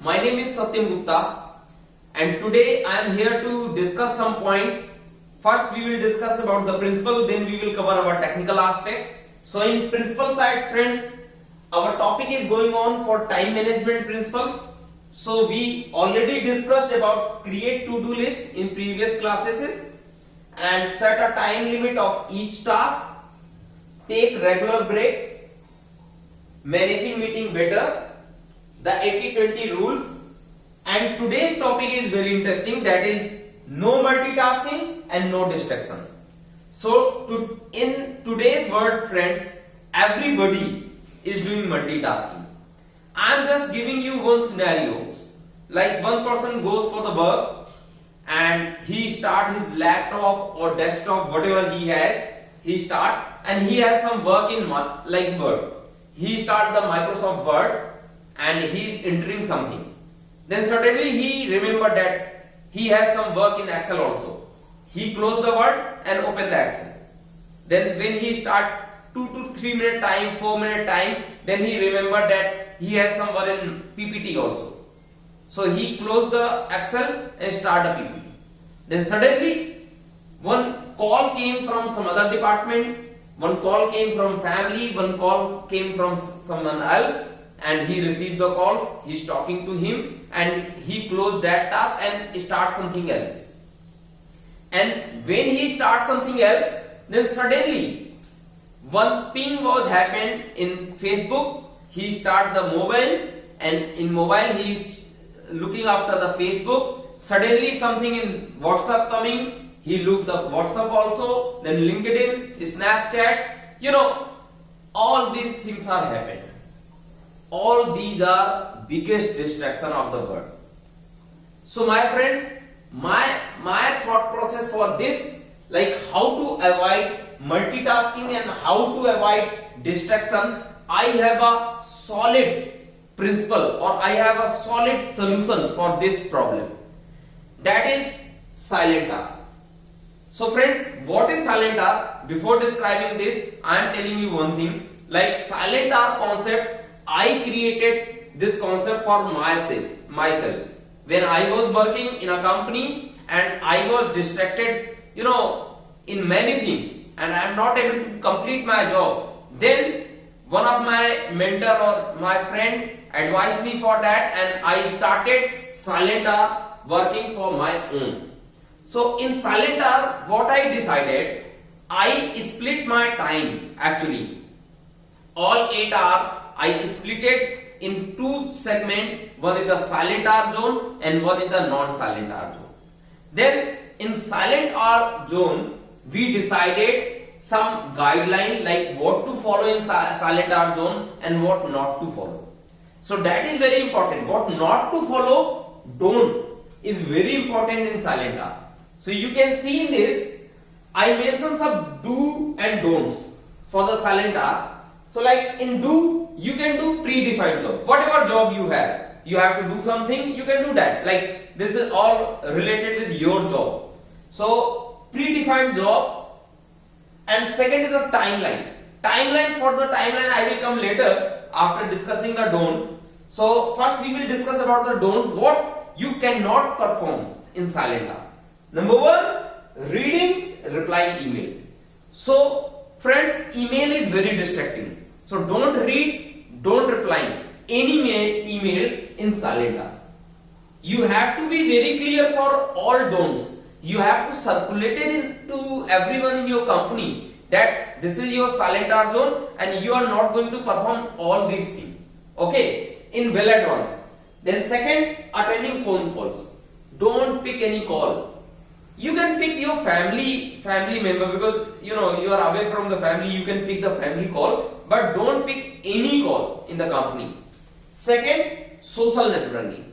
My name is Satyam Gupta and today I am here to discuss some point. First we will discuss about the principle, then we will cover our technical aspects. So in principle side friends, our topic is going on for time management principles. So we already discussed about create to-do list in previous classes and set a time limit of each task, take regular break, managing meeting better, the 80-20 rules, and today's topic is very interesting, that is no multitasking and no distraction. So in today's world friends, everybody is doing multitasking. I am just giving you one scenario, like one person goes for the work and he start his laptop or desktop, whatever he has, he start and he has some work in like Word. He start the Microsoft Word and he is entering something. Then suddenly he remember that he has some work in Excel also. He close the Word and open the Excel. Then when he start 2 to 3 minute time, 4 minute time, then he remember that he has some work in PPT also. So he close the Excel and start the PPT. Then suddenly one call came from some other department, one call came from family, one call came from someone else, and he received the call, he is talking to him and he closed that task and start something else. And when he starts something else, then suddenly one ping was happened in Facebook. He start the mobile and in mobile he is looking after the Facebook. Suddenly something in WhatsApp coming, he looked the WhatsApp also, then LinkedIn, Snapchat, all these things are happening. All these are biggest distraction of the world. So my friends, my thought process for this, like how to avoid multitasking and how to avoid distraction, I have a solid principle or I have a solid solution for this problem. That is silent R. So friends, what is silent R? Before describing this, I am telling you one thing, like silent R concept, I created this concept for myself. When I was working in a company and I was distracted, in many things and I am not able to complete my job, then one of my mentor or my friend advised me for that and I started silent R working for my own. So in silent R, what I decided, I split my time actually. All 8 hours I split it in 2 segments. One is the silent R zone and one is the non-silent R zone. Then in silent R zone, we decided some guideline like what to follow in silent R zone and what not to follow. So that is very important. What not to follow, don't, is very important in silent R. So you can see in this, I mentioned some do and don'ts for the silent R. So like in do, you can do predefined job. Whatever job you have to do something, you can do that. Like this is all related with your job. So predefined job. And second is the timeline. For the timeline I will come later after discussing the don't. So first we will discuss about the don't, what you cannot perform in silent R. Number 1, reading, replying email. So friends, email is very distracting. So don't read, don't reply any email in silent R. You have to be very clear for all don'ts. You have to circulate it into everyone in your company that this is your silent R zone and you are not going to perform all these things. Okay, in well advance. Then second, attending phone calls. Don't pick any call. You can pick your family member because you are away from the family, you can pick the family call, but don't pick any call in the company. Second, social networking.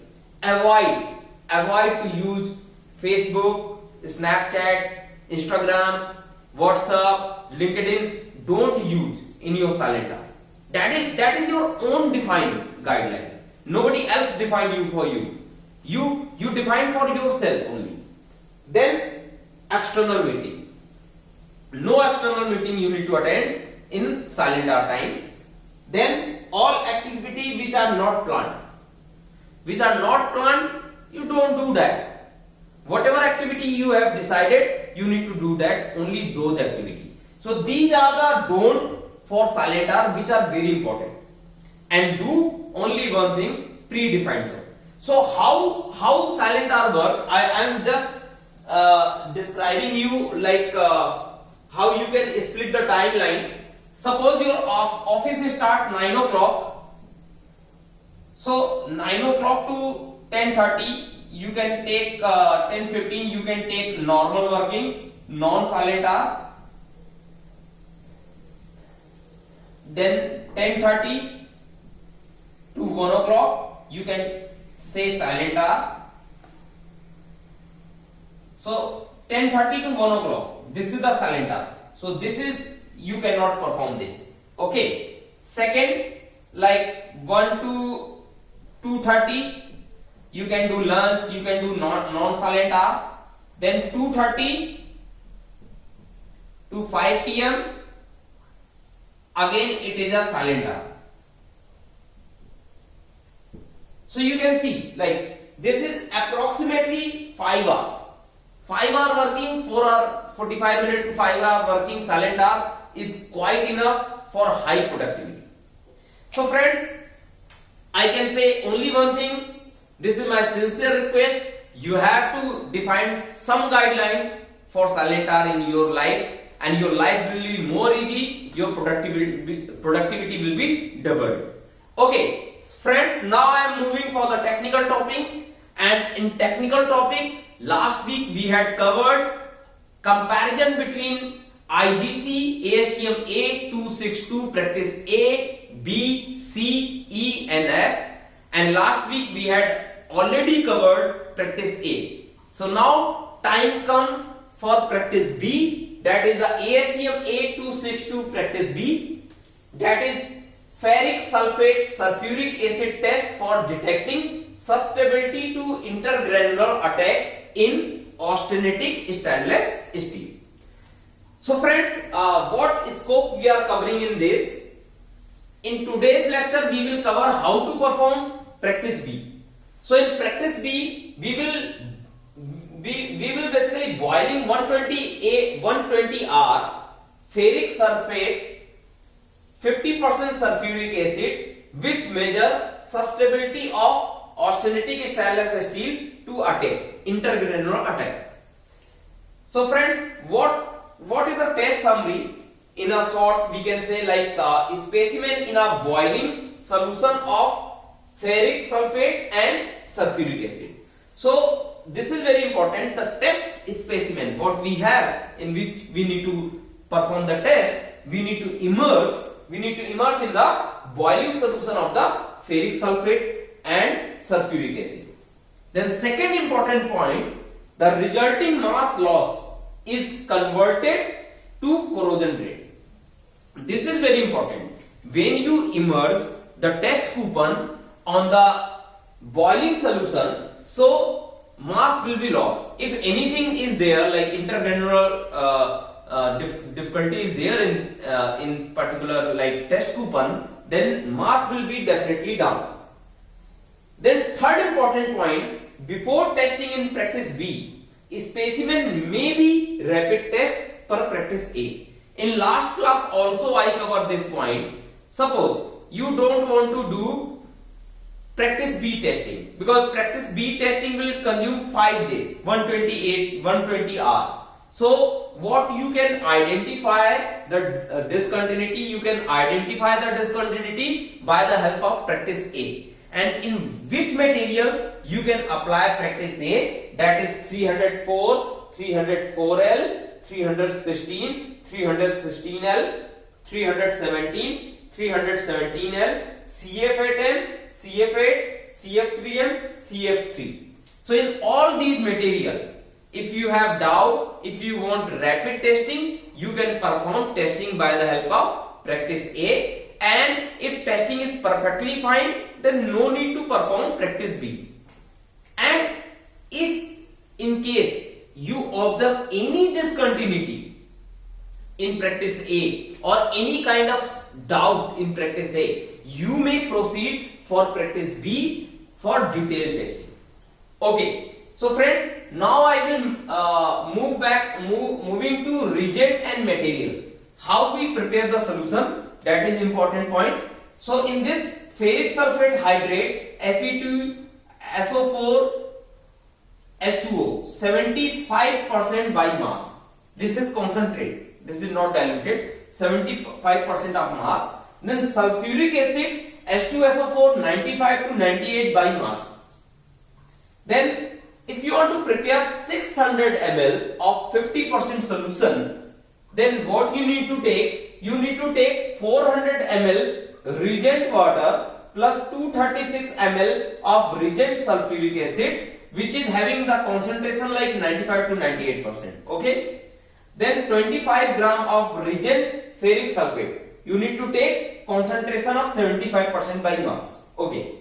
Avoid to use Facebook, Snapchat, Instagram, WhatsApp, LinkedIn. Don't use in your silent R. That is your own defined guideline. Nobody else defined you for you. You define for yourself only. Then external meeting. No external meeting you need to attend in silent R time. Then all activity which are not planned. which are not planned, you don't do that. Whatever activity you have decided, you need to do that, only those activities. So these are the don't for silent hour, which are very important. And do only one thing, predefined job. So how silent hour work? I am just describing you like how you can split the timeline. Suppose your office start 9 o'clock. So 9 o'clock to 10:30, you can take 10:15. You can take normal working, non-silent hour. Then 10:30 to 1 o'clock, you can say silent hour. So 10:30 to 1 o'clock, this is the silent hour. So this is, you cannot perform this. Okay. Second, like 1 to 2:30, you can do lunch, you can do non-silent hour. Then 2:30 to 5 p.m. again it is a silent hour. So you can see like this is approximately 5 hours. 5 hour working, 4 hour 45 minute to 5 hour working silent hour is quite enough for high productivity. So friends, I can say only one thing. This is my sincere request. You have to define some guideline for silent hour in your life, and your life will be more easy. Your productivity will be doubled. Okay, friends. Now I am moving for the technical topic, and in technical topic, last week we had covered comparison between IGC Astm A262 practice A, B, C, E and F, and last week we had already covered practice A. So now time come for practice B, that is the Astm A262 practice B, that is ferric sulfate sulfuric acid test for detecting susceptibility to intergranular attack in austenitic stainless steel. So friends, what scope we are covering in this? In today's lecture we will cover how to perform practice B. So in practice B, we will basically boiling 120 hour ferric sulfate 50% sulfuric acid, which measure susceptibility of austenitic stainless steel to attack, intergranular attack. So friends, what is the test summary? In a short, we can say like specimen in a boiling solution of ferric sulfate and sulfuric acid. So this is very important. The test specimen what we have, in which we need to perform the test, we need to immerse in the boiling solution of the ferric sulfate and sulfuric acid. Then second important point, the resulting mass loss is converted to corrosion rate. This is very important. When you immerse the test coupon on the boiling solution, so mass will be lost. If anything is there, like intergranular difficulty is there in particular like test coupon, then mass will be definitely down. Then third important point, before testing in practice B, specimen may be rapid test per practice A. In last class also I covered this point. Suppose you don't want to do practice B testing, because practice B testing will consume 5 days, 120 hours. So what you can identify the discontinuity, you can identify the discontinuity by the help of practice A. And in which material you can apply practice A, that is 304, 304L, 316, 316L, 317, 317L, CF8M, CF8, CF3M, CF3. So in all these material, if you have doubt, if you want rapid testing, you can perform testing by the help of practice A. And if testing is perfectly fine, then no need to perform practice B. And if in case you observe any discontinuity in practice A or any kind of doubt in practice A, you may proceed for practice B for detailed testing. Okay, so friends, now I will moving to reagent and material. How we prepare the solution, that is important point. So in this ferric sulfate hydrate Fe2SO4 H2O 75% by mass. This is concentrate. This is not diluted. 75% of mass. Then sulfuric acid H2SO4 95 to 98 by mass. Then if you want to prepare 600 ml of 50% solution, then what you need to take? You need to take 400 ml reagent water plus 236 ml of reagent sulfuric acid, which is having the concentration like 95 to 98%. Okay. Then 25 gram of reagent ferric sulfate. You need to take concentration of 75% by mass. Okay.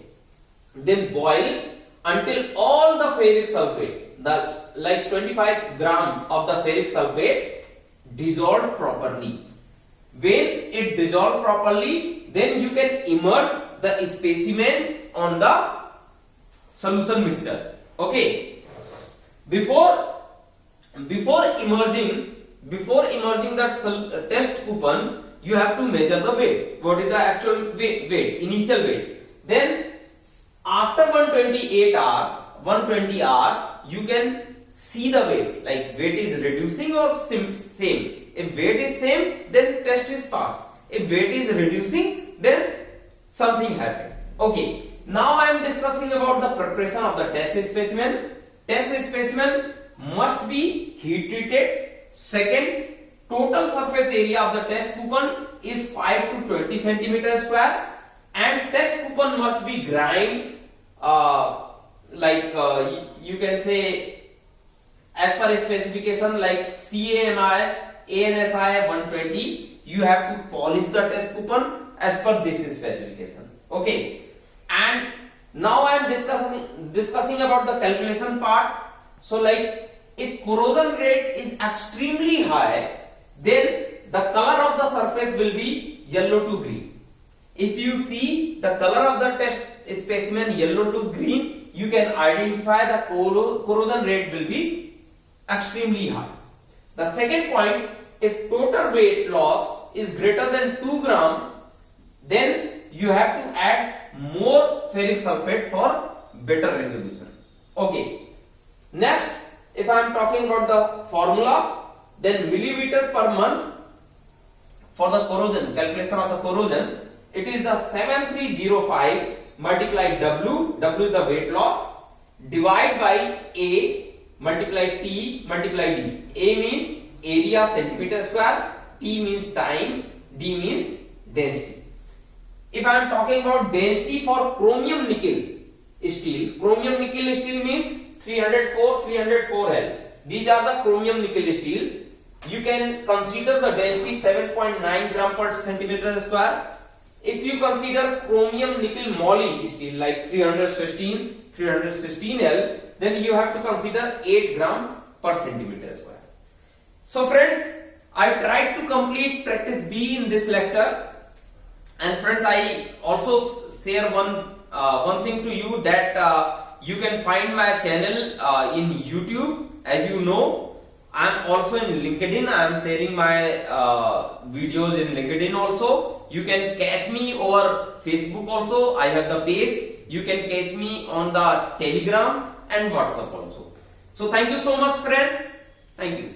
Then boil until all the ferric sulfate, the like 25 gram of the ferric sulfate dissolved properly. When it dissolved properly, then you can immerse the specimen on the solution mixture. Okay. Before immersing that test coupon, you have to measure the weight. What is the actual weight? Initial weight. Then after 120 hour, you can see the weight. Like weight is reducing or same. If weight is same, then test is passed. If weight is reducing, then something happened. Okay. Now I am discussing about the preparation of the test specimen. Test specimen must be heat treated. Second, total surface area of the test coupon is 5 to 20 centimeter square, and test coupon must be grind you can say as per specification like CAMI, ANSI 120. You have to polish the test coupon as per this specification. Okay. And now I am discussing about the calculation part. So like if corrosion rate is extremely high, then the color of the surface will be yellow to green. If you see the color of the test specimen yellow to green, you can identify the corrosion rate will be extremely high. The second point, if total weight loss is greater than 2 gram, then you have to add more ferric sulfate for better resolution. Okay. Next, if I am talking about the formula, then millimeter per month for the corrosion, calculation of the corrosion, it is the 7305 multiplied W is the weight loss, divide by A multiply T multiply D. A means area centimeter square, T means time, D means density. If I am talking about density for chromium nickel steel means 304L. These are the chromium nickel steel. You can consider the density 7.9 gram per centimeter square. If you consider chromium nickel moly steel like 316L, then you have to consider 8 gram per centimeter square. So friends, I tried to complete practice B in this lecture. And friends, I also share one thing to you that you can find my channel in YouTube. As you know, I am also in LinkedIn. I am sharing my videos in LinkedIn also. You can catch me over Facebook also. I have the page. You can catch me on the Telegram and WhatsApp also. So thank you so much, friends. Thank you.